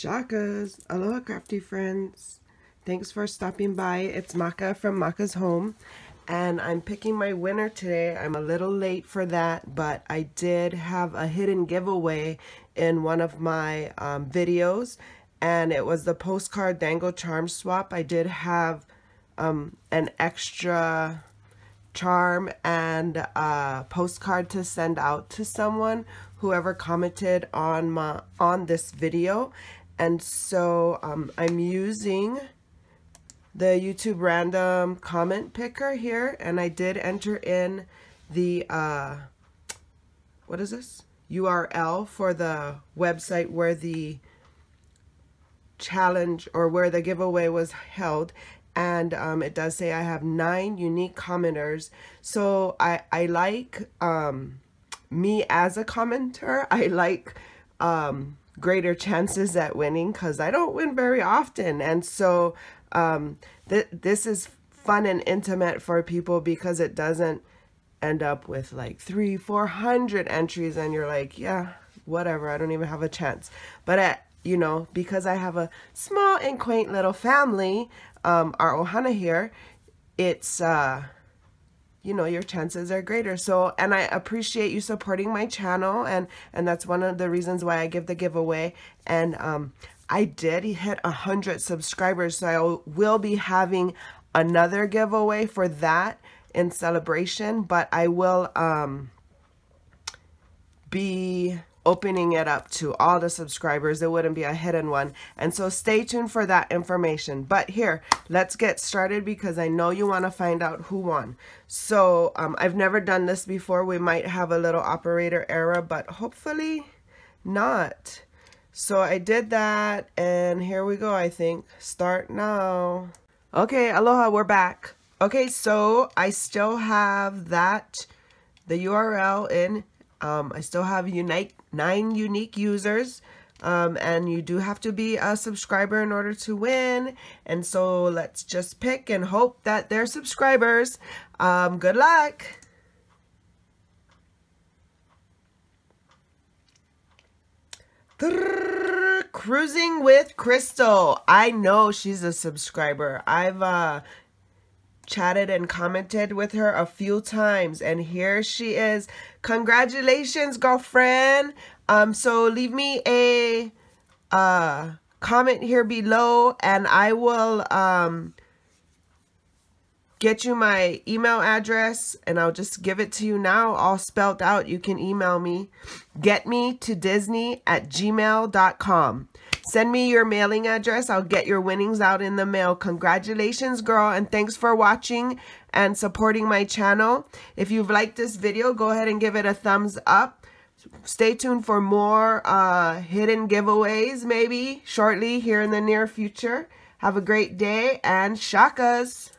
Shakas, aloha crafty friends. Thanks for stopping by. It's Maka from Makaz Home, and I'm picking my winner today. I'm a little late for that, but I did have a hidden giveaway in one of my videos, and it was the Postcard Dangle charm swap. I did have an extra charm and a postcard to send out to someone, whoever commented on this video. And so I'm using the YouTube random comment picker here, and I did enter in the what is this URL for the website where the challenge or where the giveaway was held. And it does say I have 9 unique commenters. So I like me as a commenter. I like greater chances at winning because I don't win very often. And so this is fun and intimate for people because it doesn't end up with like 300-400 entries and you're like, yeah, whatever, I don't even have a chance. But you know, because I have a small and quaint little family, our ohana here, it's you know, your chances are greater. So, and I appreciate you supporting my channel, and that's one of the reasons why I give the giveaway. And I did hit 100 subscribers, so I will be having another giveaway for that in celebration, but I will be opening it up to all the subscribers. It wouldn't be a hidden one. And so stay tuned for that information. But here, let's get started because I know you want to find out who won. So I've never done this before. We might have a little operator error, but hopefully not. So I did that, and here we go. I think start now. Okay, aloha, we're back. Okay, so I still have the URL in. I still have 9 unique users, and you do have to be a subscriber in order to win. And so let's just pick and hope that they're subscribers. Good luck. Cruising with Crystal. I know she's a subscriber. I've chatted and commented with her a few times, and here she is. Congratulations, girlfriend. So leave me a comment here below, and I will get you my email address, and I'll just give it to you now, all spelled out. You can email me, getmetodisney@gmail.com. Send me your mailing address. I'll get your winnings out in the mail. Congratulations, girl, and thanks for watching and supporting my channel. If you've liked this video, go ahead and give it a thumbs up. Stay tuned for more hidden giveaways, maybe shortly here in the near future. Have a great day, and shakas.